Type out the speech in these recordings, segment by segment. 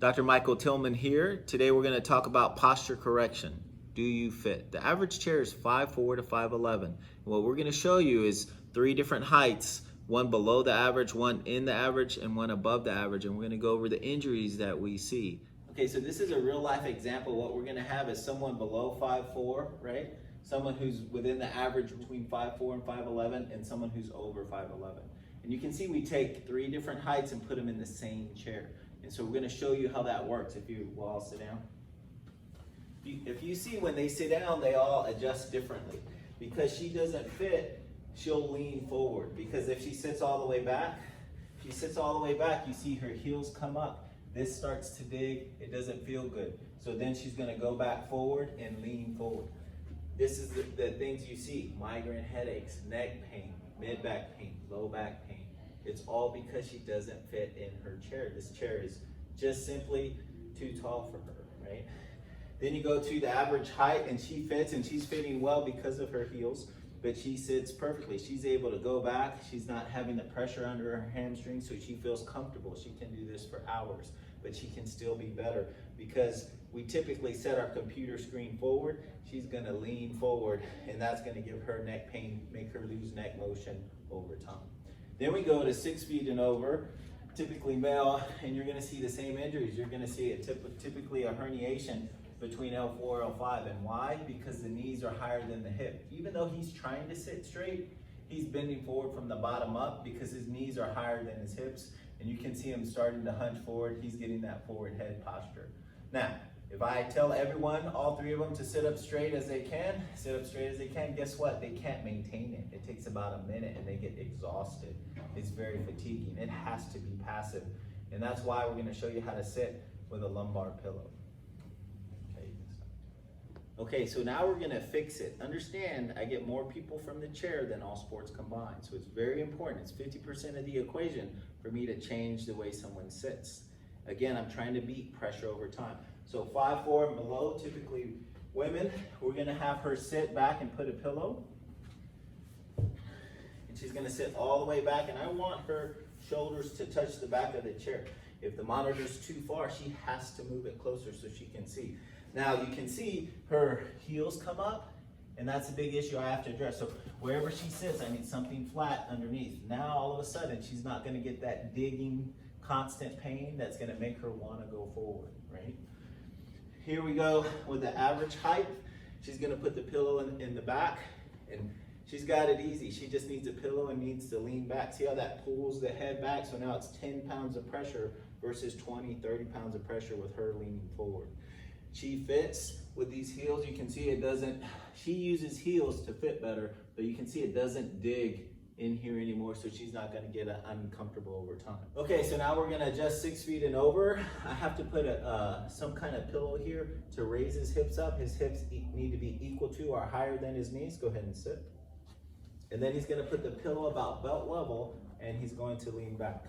Dr. Michael Tillman here. Today we're going to talk about posture correction. Do you fit? The average chair is 5'4" to 5'11". What we're going to show you is 3 different heights, one below the average, one in the average, and one above the average. And we're going to go over the injuries that we see. Okay, so this is a real life example. What we're going to have is someone below 5'4", right? Someone who's within the average between 5'4" and 5'11", and someone who's over 5'11". And you can see we take 3 different heights and put them in the same chair. And so we're going to show you how that works. If you will all sit down. If you see when they sit down, they all adjust differently. Because she doesn't fit, she'll lean forward. Because if she sits all the way back, you see her heels come up. This starts to dig, it doesn't feel good. So then she's going to go back forward and lean forward. This is the things you see: migraine headaches, neck pain, mid-back pain, low back pain. It's all because she doesn't fit in her chair. This chair is just simply too tall for her, right? Then you go to the average height, and she fits, and she's fitting well because of her heels, but she sits perfectly. She's able to go back. She's not having the pressure under her hamstrings, so she feels comfortable. She can do this for hours, but she can still be better because we typically set our computer screen forward. She's gonna lean forward, and that's gonna give her neck pain, make her lose neck motion over time. Then we go to 6 feet and over, typically male, and you're gonna see the same injuries. You're gonna see typically a herniation between L4 and L5. And why? Because the knees are higher than the hip. Even though he's trying to sit straight, he's bending forward from the bottom up because his knees are higher than his hips. And you can see him starting to hunch forward. He's getting that forward head posture. Now, if I tell everyone, all 3 of them, to sit up straight as they can, guess what? They can't maintain it. It takes about a minute and they get exhausted. It's very fatiguing. It has to be passive. And that's why we're gonna show you how to sit with a lumbar pillow. Okay, so now we're gonna fix it. Understand, I get more people from the chair than all sports combined. So it's very important. It's 50% of the equation for me to change the way someone sits. Again, I'm trying to beat pressure over time. So 5'4" and below, typically women, we're gonna have her sit back and put a pillow. And she's gonna sit all the way back, and I want her shoulders to touch the back of the chair. If the monitor's too far, she has to move it closer so she can see. Now you can see her heels come up, and that's a big issue I have to address. So wherever she sits, I need something flat underneath. Now all of a sudden, she's not gonna get that digging, constant pain that's gonna make her wanna go forward, right? Here we go with the average height. She's gonna put the pillow in the back, and she's got it easy. She just needs a pillow and needs to lean back. See how that pulls the head back? So now it's 10 pounds of pressure versus 20, 30 pounds of pressure with her leaning forward. She fits with these heels. You can see it doesn't, she uses heels to fit better, but you can see it doesn't dig in here anymore, so she's not gonna get uncomfortable over time. Okay, so now we're gonna adjust 6 feet and over. I have to put some kind of pillow here to raise his hips up. His hips need to be equal to or higher than his knees. Go ahead and sit. And then he's gonna put the pillow about belt level, and he's going to lean back.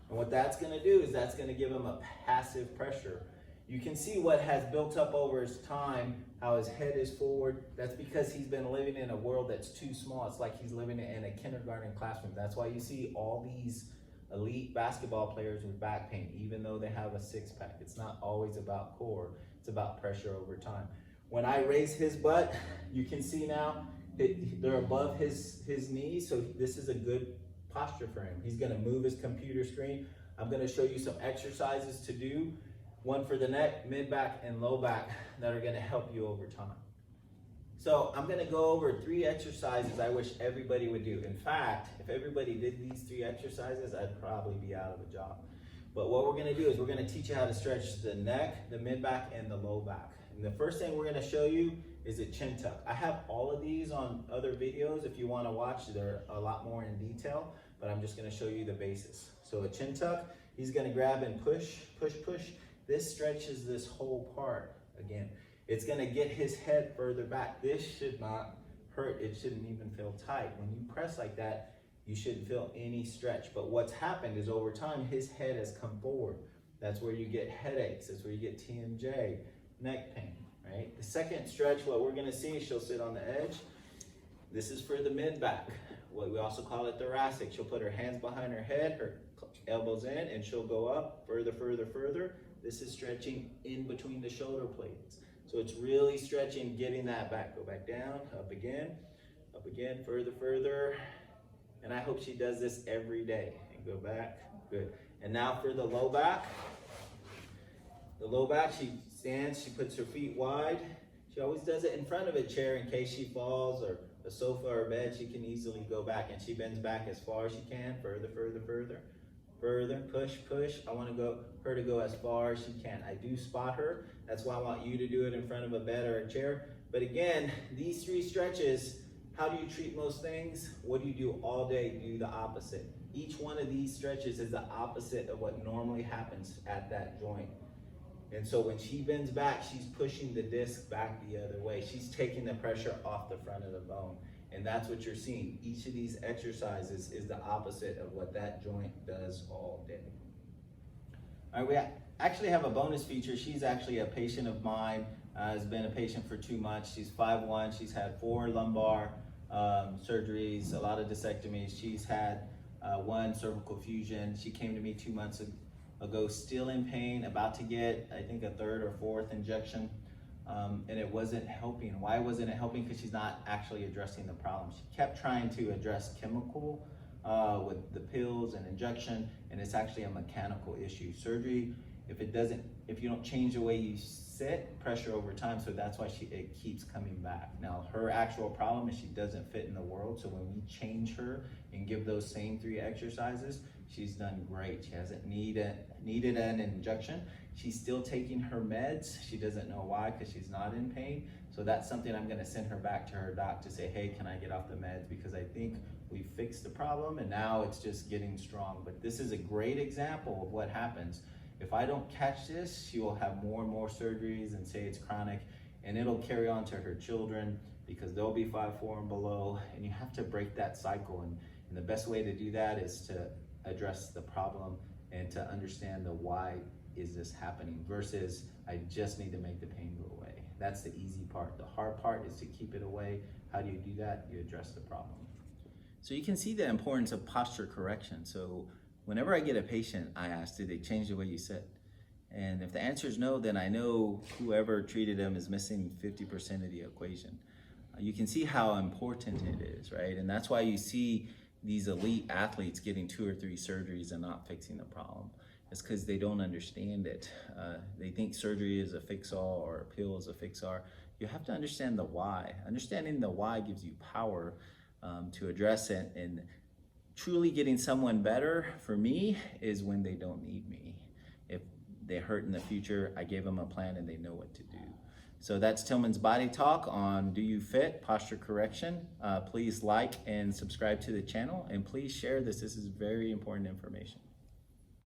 And what that's gonna do is that's gonna give him a passive pressure. You can see what has built up over his time, how his head is forward. That's because he's been living in a world that's too small. It's like he's living in a kindergarten classroom. That's why you see all these elite basketball players with back pain, even though they have a six-pack. It's not always about core, it's about pressure over time. When I raise his butt, you can see now they're above his knees, so this is a good posture for him. He's gonna move his computer screen. I'm gonna show you some exercises to do. One for the neck, mid-back, and low back that are gonna help you over time. So I'm gonna go over 3 exercises I wish everybody would do. In fact, if everybody did these 3 exercises, I'd probably be out of a job. But what we're gonna do is we're gonna teach you how to stretch the neck, the mid-back, and the low back. And the first thing we're gonna show you is a chin tuck. I have all of these on other videos if you wanna watch. They're a lot more in detail, but I'm just gonna show you the basis. So a chin tuck, he's gonna grab and push, push, push. This stretches this whole part again. It's gonna get his head further back. This should not hurt. It shouldn't even feel tight. When you press like that, you shouldn't feel any stretch. But what's happened is over time, his head has come forward. That's where you get headaches. That's where you get TMJ, neck pain, right? The second stretch, what we're gonna see, she'll sit on the edge. This is for the mid-back. What we also call it thoracic. She'll put her hands behind her head, her elbows in, and she'll go up further, further, further. This is stretching in between the shoulder blades. So it's really stretching, getting that back. Go back down, up again, further, further. And I hope she does this every day. And go back, good. And now for the low back. The low back, she stands, she puts her feet wide. She always does it in front of a chair in case she falls, or a sofa or a bed, she can easily go back. And she bends back as far as she can, further, further, further. Further, push, push. I want her to go as far as she can. I do spot her. That's why I want you to do it in front of a bed or a chair. But again, these 3 stretches, how do you treat most things? What do you do all day? Do the opposite. Each one of these stretches is the opposite of what normally happens at that joint. And so when she bends back, she's pushing the disc back the other way. She's taking the pressure off the front of the bone. And that's what you're seeing. Each of these exercises is the opposite of what that joint does all day. All right, we actually have a bonus feature. She's actually a patient of mine, has been a patient for 2 months. She's 5'1", she's had 4 lumbar surgeries, a lot of discectomies. She's had 1 cervical fusion. She came to me 2 months ago, still in pain, about to get, I think, a 3rd or 4th injection. And it wasn't helping. Why wasn't it helping? Because she's not actually addressing the problem. She kept trying to address chemical with the pills and injection, and it's actually a mechanical issue. Surgery, if you don't change the way you sit, pressure over time, so that's why it keeps coming back. Now, her actual problem is she doesn't fit in the world, so when we change her and give those same 3 exercises, she's done great. She hasn't needed an injection. She's still taking her meds. She doesn't know why, because she's not in pain. So that's something I'm gonna send her back to her doc to say, hey, can I get off the meds? Because I think we fixed the problem and now it's just getting strong. But this is a great example of what happens. If I don't catch this, she will have more and more surgeries and say it's chronic, and it'll carry on to her children because they'll be 5'4" and below, and you have to break that cycle. And the best way to do that is to address the problem and to understand the why is this happening versus I just need to make the pain go away. That's the easy part. The hard part is to keep it away. How do you do that? You address the problem. So you can see the importance of posture correction. So whenever I get a patient, I ask, did they change the way you sit? And if the answer is no, then I know whoever treated them is missing 50% of the equation. You can see how important it is, right? And that's why you see these elite athletes getting 2 or 3 surgeries and not fixing the problem. It's because they don't understand it. They think surgery is a fix-all or a pill is a fix-all. You have to understand the why. Understanding the why gives you power to address it. And truly getting someone better, for me, is when they don't need me. If they hurt in the future, I gave them a plan and they know what to do. So that's Tillman's Body Talk on Do You Fit? Posture correction. Please like and subscribe to the channel, and please share this. This is very important information.